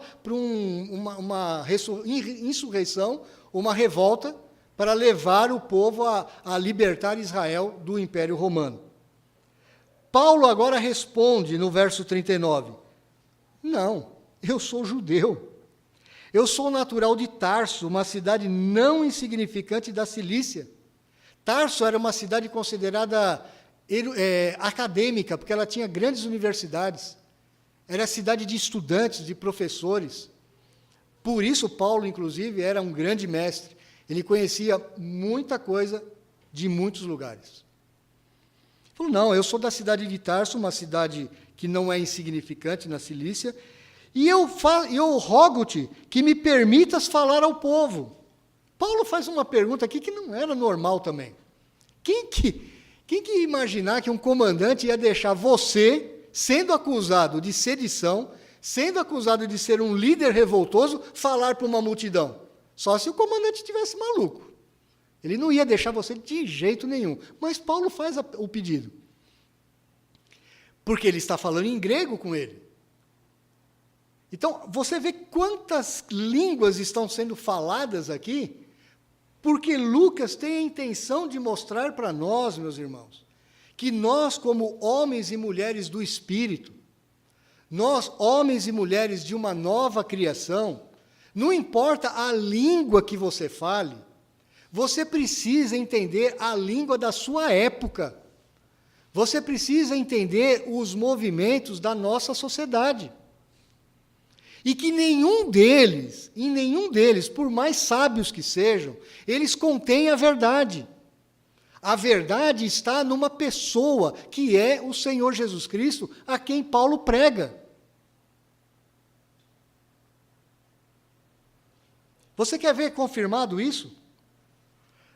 S1: insurreição, uma revolta, para levar o povo a libertar Israel do Império Romano. Paulo agora responde no verso 39, não, eu sou judeu, eu sou natural de Tarso, uma cidade não insignificante da Cilícia. Tarso era uma cidade considerada acadêmica, porque ela tinha grandes universidades. Era cidade de estudantes, de professores. Por isso, Paulo, inclusive, era um grande mestre. Ele conhecia muita coisa de muitos lugares. Ele falou, não, eu sou da cidade de Tarso, uma cidade que não é insignificante na Cilícia, e eu rogo-te que me permitas falar ao povo. Paulo faz uma pergunta aqui que não era normal também. Quem que ia imaginar que um comandante ia deixar você sendo acusado de sedição, sendo acusado de ser um líder revoltoso, falar para uma multidão? Só se o comandante estivesse maluco. Ele não ia deixar você de jeito nenhum. Mas Paulo faz o pedido. Porque ele está falando em grego com ele. Então, você vê quantas línguas estão sendo faladas aqui, porque Lucas tem a intenção de mostrar para nós, meus irmãos, que nós, como homens e mulheres do Espírito, nós, homens e mulheres de uma nova criação, não importa a língua que você fale, você precisa entender a língua da sua época. Você precisa entender os movimentos da nossa sociedade. E que nenhum deles, por mais sábios que sejam, eles contêm a verdade. A verdade está numa pessoa, que é o Senhor Jesus Cristo, a quem Paulo prega. Você quer ver confirmado isso?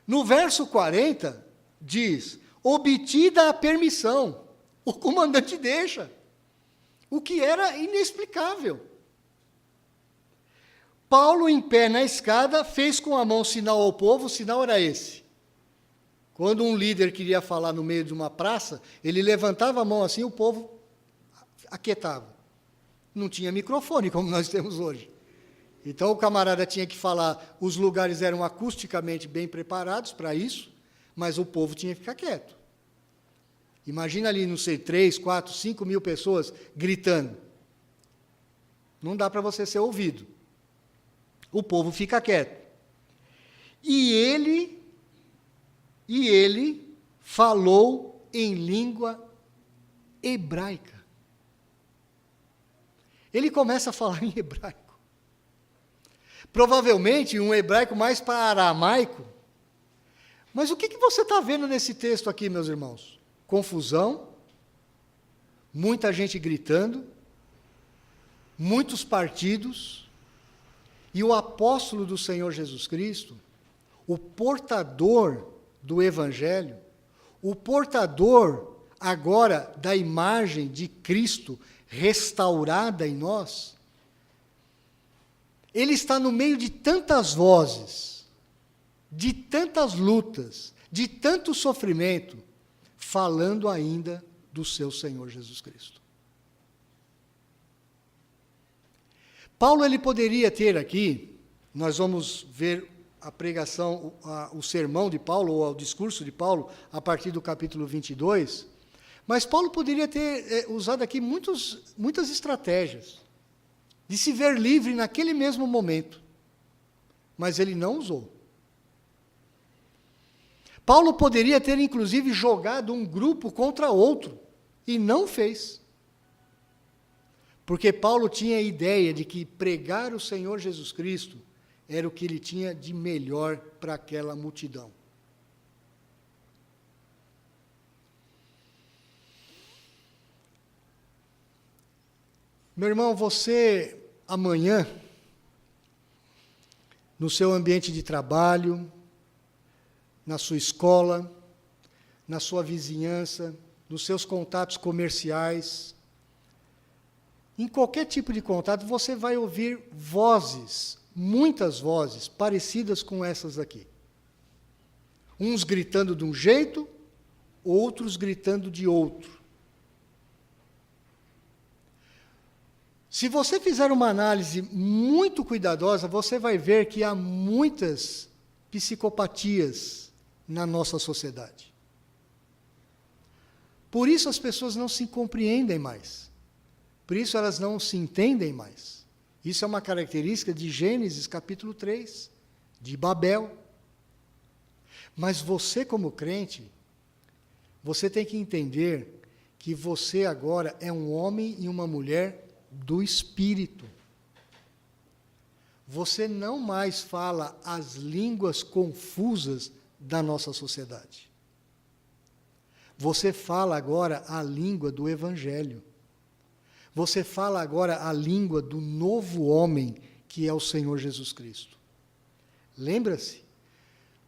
S1: No verso 40, diz, obtida a permissão, o comandante deixa, o que era inexplicável. Paulo, em pé na escada, fez com a mão sinal ao povo, o sinal era esse. Quando um líder queria falar no meio de uma praça, ele levantava a mão assim, o povo aquietava. Não tinha microfone, como nós temos hoje. Então, o camarada tinha que falar, os lugares eram acusticamente bem preparados para isso, mas o povo tinha que ficar quieto. Imagina ali, não sei, 3, 4, 5 mil pessoas gritando. Não dá para você ser ouvido. O povo fica quieto. E ele falou em língua hebraica. Ele começa a falar em hebraico. Provavelmente um hebraico mais para aramaico. Mas o que você está vendo nesse texto aqui, meus irmãos? Confusão, muita gente gritando, muitos partidos, e o apóstolo do Senhor Jesus Cristo, o portador do Evangelho, o portador agora da imagem de Cristo restaurada em nós, ele está no meio de tantas vozes, de tantas lutas, de tanto sofrimento, falando ainda do seu Senhor Jesus Cristo. Paulo, ele poderia ter aqui, nós vamos ver a pregação, o sermão de Paulo, ou o discurso de Paulo, a partir do capítulo 22, mas Paulo poderia ter usado aqui muitas estratégias, de se ver livre naquele mesmo momento, mas ele não usou. Paulo poderia ter, inclusive, jogado um grupo contra outro, e não fez. Porque Paulo tinha a ideia de que pregar o Senhor Jesus Cristo era o que ele tinha de melhor para aquela multidão. Meu irmão, você, amanhã, no seu ambiente de trabalho, na sua escola, na sua vizinhança, nos seus contatos comerciais, em qualquer tipo de contato, você vai ouvir vozes, muitas vozes, parecidas com essas aqui. Uns gritando de um jeito, outros gritando de outro. Se você fizer uma análise muito cuidadosa, você vai ver que há muitas psicopatias na nossa sociedade. Por isso as pessoas não se compreendem mais. Por isso elas não se entendem mais. Isso é uma característica de Gênesis capítulo 3, de Babel. Mas você, como crente, você tem que entender que você agora é um homem e uma mulher do Espírito. Você não mais fala as línguas confusas da nossa sociedade. Você fala agora a língua do Evangelho. Você fala agora a língua do novo homem, que é o Senhor Jesus Cristo. Lembra-se,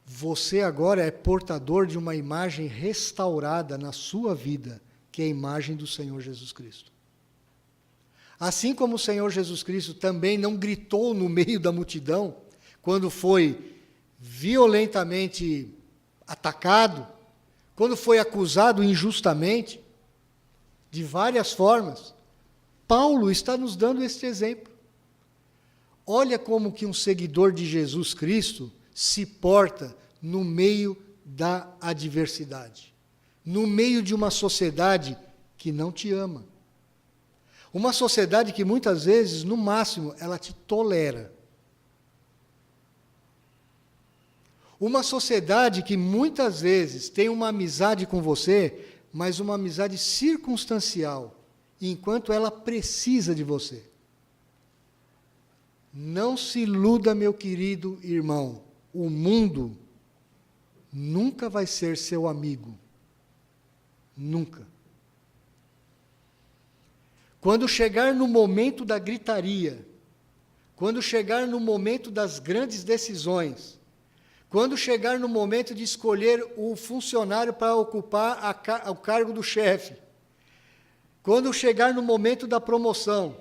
S1: você agora é portador de uma imagem restaurada na sua vida, que é a imagem do Senhor Jesus Cristo. Assim como o Senhor Jesus Cristo também não gritou no meio da multidão, quando foi violentamente atacado, quando foi acusado injustamente, de várias formas, Paulo está nos dando este exemplo. Olha como que um seguidor de Jesus Cristo se porta no meio da adversidade, no meio de uma sociedade que não te ama. Uma sociedade que muitas vezes, no máximo, ela te tolera. Uma sociedade que muitas vezes tem uma amizade com você, mas uma amizade circunstancial, enquanto ela precisa de você. Não se iluda, meu querido irmão, o mundo nunca vai ser seu amigo. Nunca. Quando chegar no momento da gritaria, quando chegar no momento das grandes decisões, quando chegar no momento de escolher o funcionário para ocupar o cargo do chefe, quando chegar no momento da promoção,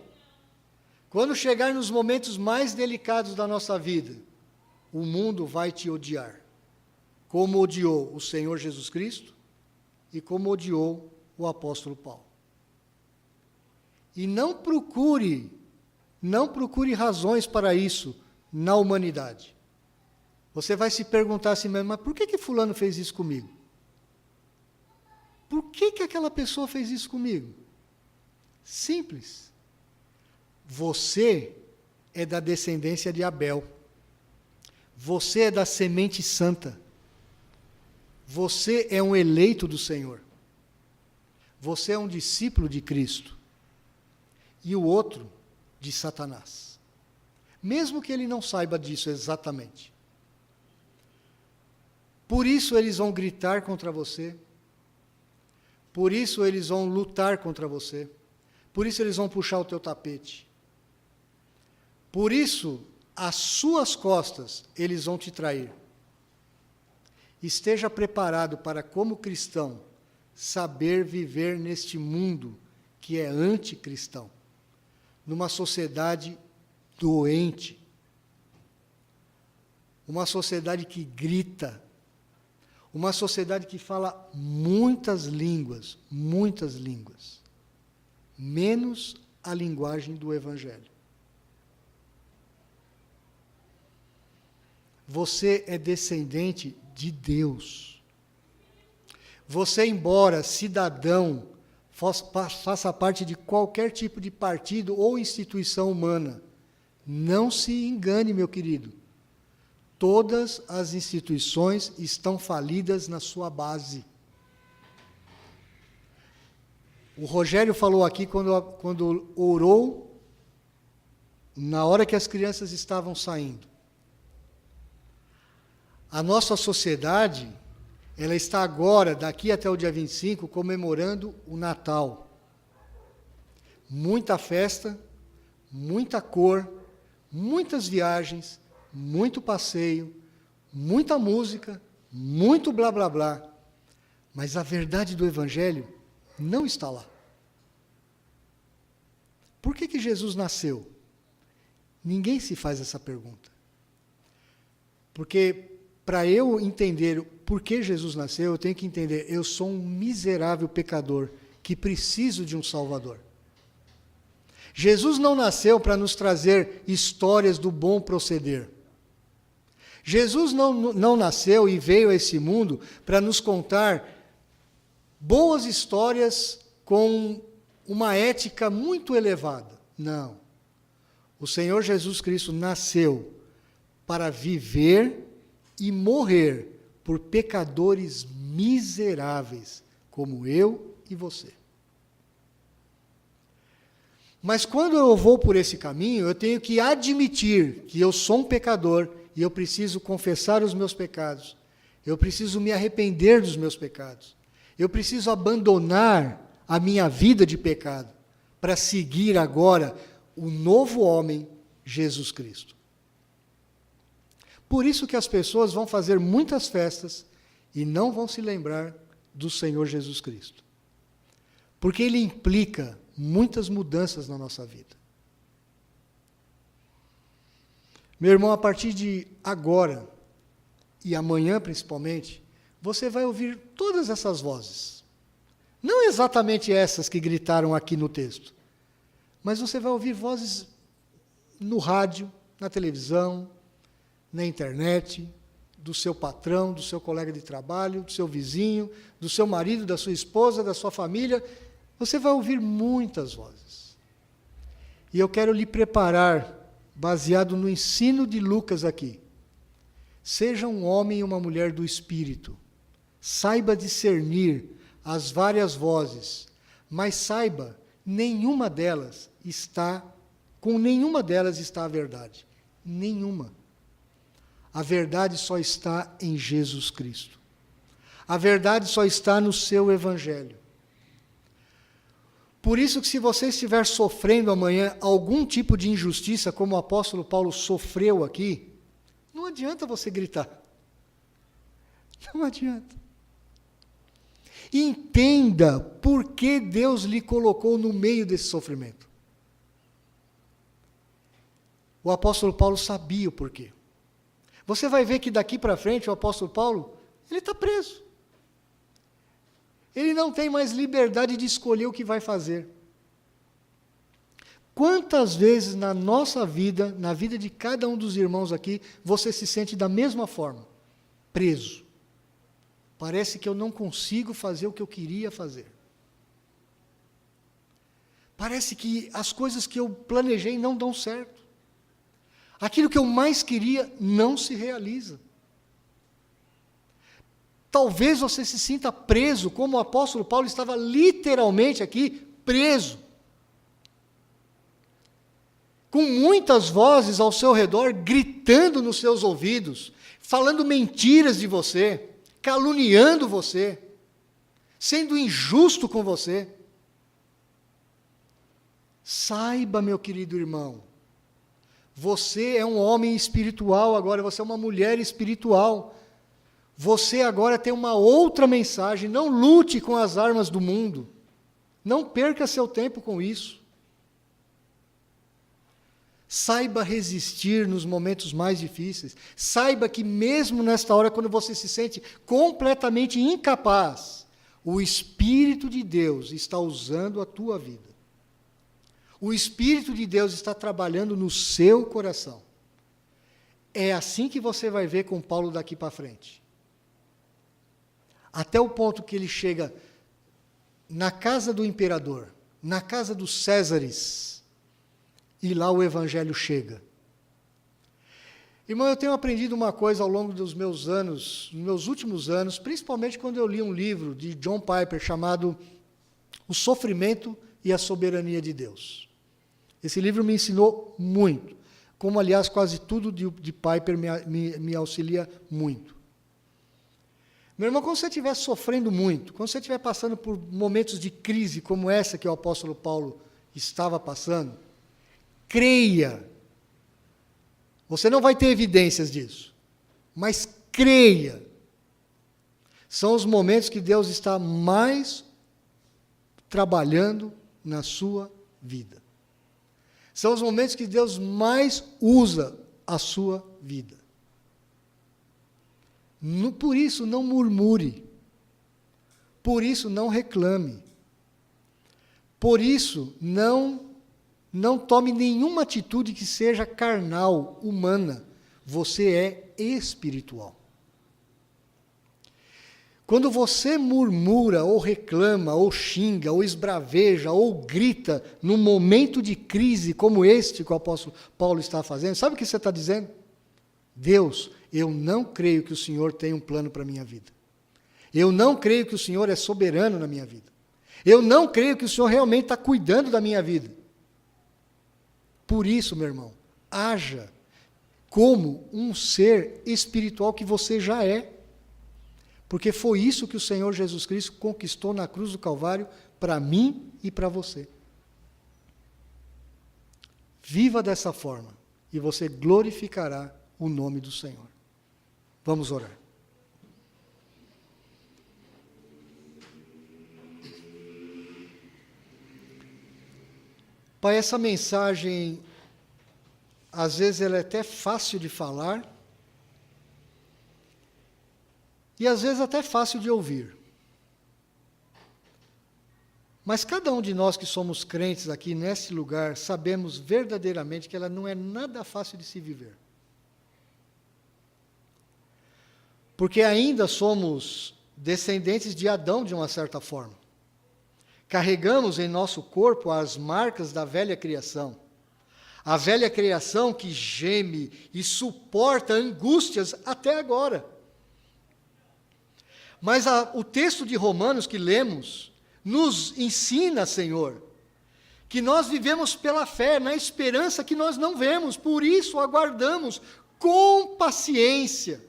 S1: quando chegar nos momentos mais delicados da nossa vida, o mundo vai te odiar, como odiou o Senhor Jesus Cristo e como odiou o apóstolo Paulo. E não procure razões para isso na humanidade. Você vai se perguntar assim mesmo, mas por que fulano fez isso comigo? Por que aquela pessoa fez isso comigo? Simples. Você é da descendência de Abel. Você é da semente santa. Você é um eleito do Senhor. Você é um discípulo de Cristo. E o outro de Satanás. Mesmo que ele não saiba disso exatamente. Por isso eles vão gritar contra você. Por isso eles vão lutar contra você. Por isso eles vão puxar o teu tapete. Por isso, às suas costas, eles vão te trair. Esteja preparado para, como cristão, saber viver neste mundo que é anticristão. Numa sociedade doente, uma sociedade que grita, uma sociedade que fala muitas línguas, menos a linguagem do Evangelho. Você é descendente de Deus. Você, embora cidadão, faça parte de qualquer tipo de partido ou instituição humana. Não se engane, meu querido. Todas as instituições estão falidas na sua base. O Rogério falou aqui quando orou, na hora que as crianças estavam saindo. A nossa sociedade, ela está agora, daqui até o dia 25, comemorando o Natal. Muita festa, muita cor, muitas viagens, muito passeio, muita música, muito blá blá blá. Mas a verdade do Evangelho não está lá. Por que Jesus nasceu? Ninguém se faz essa pergunta. Porque para eu entender por que Jesus nasceu, eu tenho que entender, eu sou um miserável pecador que preciso de um Salvador. Jesus não nasceu para nos trazer histórias do bom proceder. Jesus não nasceu e veio a esse mundo para nos contar boas histórias com uma ética muito elevada. Não. O Senhor Jesus Cristo nasceu para viver e morrer por pecadores miseráveis, como eu e você. Mas quando eu vou por esse caminho, eu tenho que admitir que eu sou um pecador e eu preciso confessar os meus pecados. Eu preciso me arrepender dos meus pecados. Eu preciso abandonar a minha vida de pecado para seguir agora o novo homem, Jesus Cristo. Por isso que as pessoas vão fazer muitas festas e não vão se lembrar do Senhor Jesus Cristo. porque ele implica muitas mudanças na nossa vida. Meu irmão, a partir de agora, e amanhã principalmente, você vai ouvir todas essas vozes. Não exatamente essas que gritaram aqui no texto, mas você vai ouvir vozes no rádio, na televisão, na internet, do seu patrão, do seu colega de trabalho, do seu vizinho, do seu marido, da sua esposa, da sua família. Você vai ouvir muitas vozes. E eu quero lhe preparar, baseado no ensino de Lucas aqui. Seja um homem e uma mulher do Espírito. Saiba discernir as várias vozes, mas saiba, com nenhuma delas está a verdade. Nenhuma. A verdade só está em Jesus Cristo. A verdade só está no seu Evangelho. Por isso que se você estiver sofrendo amanhã algum tipo de injustiça, como o apóstolo Paulo sofreu aqui, não adianta você gritar. Não adianta. Entenda por que Deus lhe colocou no meio desse sofrimento. O apóstolo Paulo sabia o porquê. Você vai ver que daqui para frente o apóstolo Paulo, ele está preso. Ele não tem mais liberdade de escolher o que vai fazer. Quantas vezes na nossa vida, na vida de cada um dos irmãos aqui, você se sente da mesma forma? Preso. Parece que eu não consigo fazer o que eu queria fazer. Parece que as coisas que eu planejei não dão certo. Aquilo que eu mais queria não se realiza. Talvez você se sinta preso, como o apóstolo Paulo estava literalmente aqui, preso. Com muitas vozes ao seu redor, gritando nos seus ouvidos, falando mentiras de você, caluniando você, sendo injusto com você. Saiba, meu querido irmão, você é um homem espiritual agora, você é uma mulher espiritual. Você agora tem uma outra mensagem, não lute com as armas do mundo. Não perca seu tempo com isso. Saiba resistir nos momentos mais difíceis. Saiba que mesmo nesta hora, quando você se sente completamente incapaz, o Espírito de Deus está usando a tua vida. O Espírito de Deus está trabalhando no seu coração. É assim que você vai ver com Paulo daqui para frente. Até o ponto que ele chega na casa do imperador, na casa dos Césares, e lá o Evangelho chega. Irmão, eu tenho aprendido uma coisa ao longo dos meus anos, nos meus últimos anos, principalmente quando eu li um livro de John Piper chamado O Sofrimento e a Soberania de Deus. Esse livro me ensinou muito, como, aliás, quase tudo de Piper me auxilia muito. Meu irmão, quando você estiver sofrendo muito, quando você estiver passando por momentos de crise como essa que o apóstolo Paulo estava passando, creia. Você não vai ter evidências disso, mas creia. São os momentos que Deus está mais trabalhando na sua vida. São os momentos que Deus mais usa a sua vida. Por isso, não murmure. Por isso, não reclame. Por isso, não tome nenhuma atitude que seja carnal, humana. Você é espiritual. Quando você murmura, ou reclama, ou xinga, ou esbraveja, ou grita, num momento de crise como este que o apóstolo Paulo está fazendo, sabe o que você está dizendo? Deus, eu não creio que o Senhor tem um plano para a minha vida. Eu não creio que o Senhor é soberano na minha vida. Eu não creio que o Senhor realmente está cuidando da minha vida. Por isso, meu irmão, haja como um ser espiritual que você já é. Porque foi isso que o Senhor Jesus Cristo conquistou na cruz do Calvário para mim e para você. Viva dessa forma e você glorificará o nome do Senhor. Vamos orar. Pai, essa mensagem, às vezes ela é até fácil de falar, e às vezes até fácil de ouvir. Mas cada um de nós que somos crentes aqui nesse lugar, sabemos verdadeiramente que ela não é nada fácil de se viver. Porque ainda somos descendentes de Adão, de uma certa forma. Carregamos em nosso corpo as marcas da velha criação. A velha criação que geme e suporta angústias até agora. Mas o texto de Romanos que lemos nos ensina, Senhor, que nós vivemos pela fé, na esperança que nós não vemos, por isso aguardamos com paciência.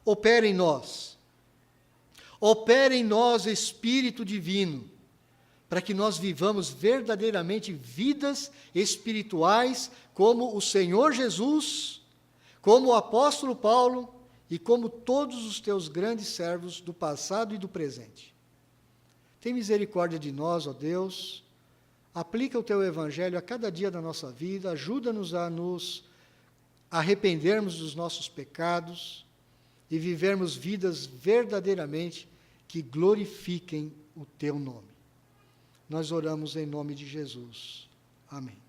S1: Opera em nós, Espírito Divino, para que nós vivamos verdadeiramente vidas espirituais, como o Senhor Jesus, como o apóstolo Paulo e como todos os teus grandes servos do passado e do presente. Tem misericórdia de nós, ó Deus, aplica o teu evangelho a cada dia da nossa vida, ajuda-nos a nos arrependermos dos nossos pecados e vivermos vidas verdadeiramente que glorifiquem o teu nome. Nós oramos em nome de Jesus. Amém.